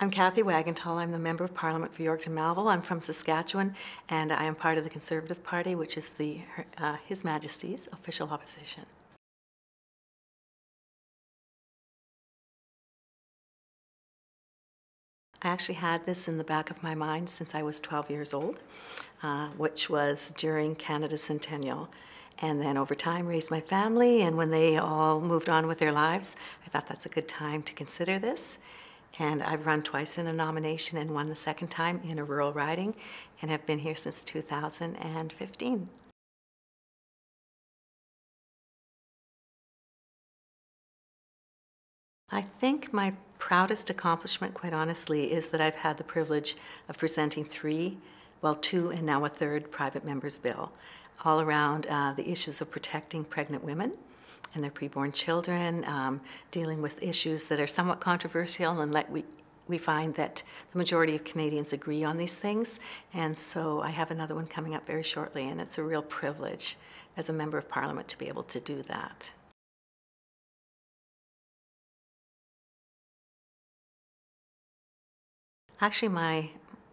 I'm Cathay Wagantall. I'm the Member of Parliament for Yorkton Malville. I'm from Saskatchewan, and I am part of the Conservative Party, which is His Majesty's official opposition. I actually had this in the back of my mind since I was 12 years old, which was during Canada's centennial. And then over time raised my family, and when they all moved on with their lives, I thought that's a good time to consider this. And I've run twice in a nomination and won the second time in a rural riding, and have been here since 2015. I think my proudest accomplishment, quite honestly, is that I've had the privilege of presenting two and now a third private member's bill, all around the issues of protecting pregnant women and their preborn children, dealing with issues that are somewhat controversial, and we find that the majority of Canadians agree on these things. And so I have another one coming up very shortly, and it's a real privilege as a Member of Parliament to be able to do that. Actually,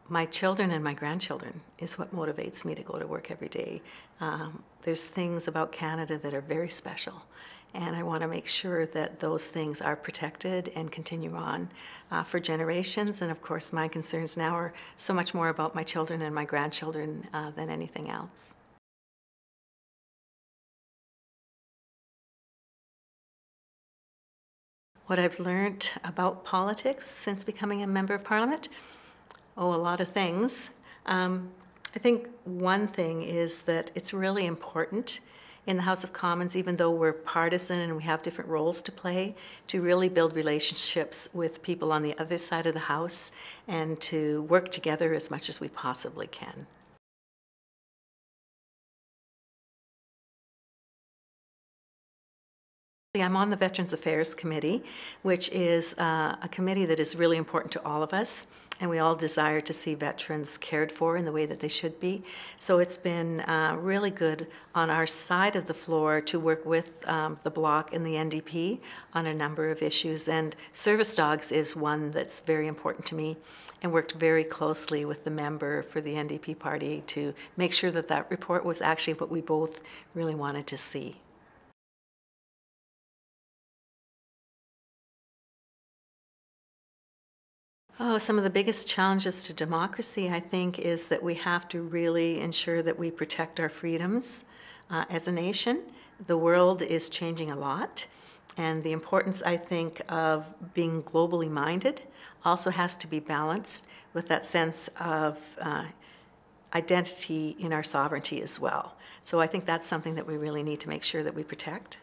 my children and my grandchildren is what motivates me to go to work every day. There's things about Canada that are very special, and I want to make sure that those things are protected and continue on for generations. And of course, my concerns now are so much more about my children and my grandchildren than anything else. What I've learned about politics since becoming a Member of Parliament? Oh, a lot of things. I think one thing is that it's really important in the House of Commons, even though we're partisan and we have different roles to play, to really build relationships with people on the other side of the House and to work together as much as we possibly can. I'm on the Veterans Affairs Committee, which is a committee that is really important to all of us, and we all desire to see veterans cared for in the way that they should be. So it's been really good on our side of the floor to work with the Bloc and the NDP on a number of issues, and service dogs is one that's very important to me, and worked very closely with the member for the NDP party to make sure that that report was actually what we both really wanted to see. Oh, some of the biggest challenges to democracy, I think, is that we have to really ensure that we protect our freedoms as a nation. The world is changing a lot, and the importance, I think, of being globally minded also has to be balanced with that sense of identity in our sovereignty as well. So I think that's something that we really need to make sure that we protect.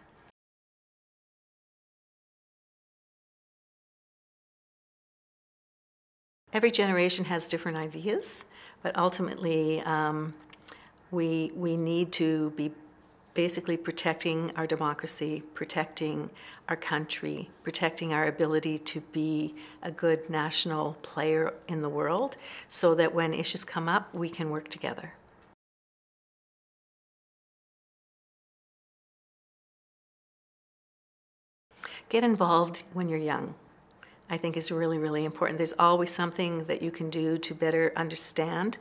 Every generation has different ideas, but ultimately we need to be basically protecting our democracy, protecting our country, protecting our ability to be a good national player in the world so that when issues come up, we can work together. Get involved when you're young, I think, is really, really important. There's always something that you can do to better understand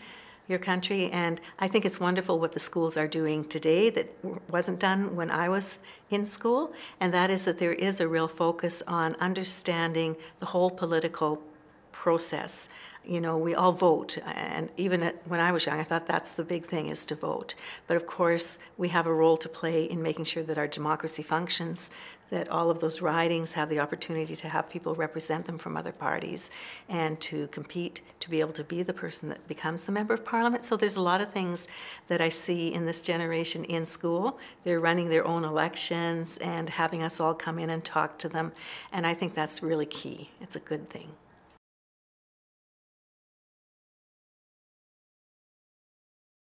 your country, and I think it's wonderful what the schools are doing today that wasn't done when I was in school, and that is that there is a real focus on understanding the whole political process. You know, we all vote, and even when I was young, I thought that's the big thing, is to vote. But of course, we have a role to play in making sure that our democracy functions, that all of those ridings have the opportunity to have people represent them from other parties and to compete to be able to be the person that becomes the Member of Parliament. So there's a lot of things that I see in this generation in school. They're running their own elections and having us all come in and talk to them, and I think that's really key. It's a good thing.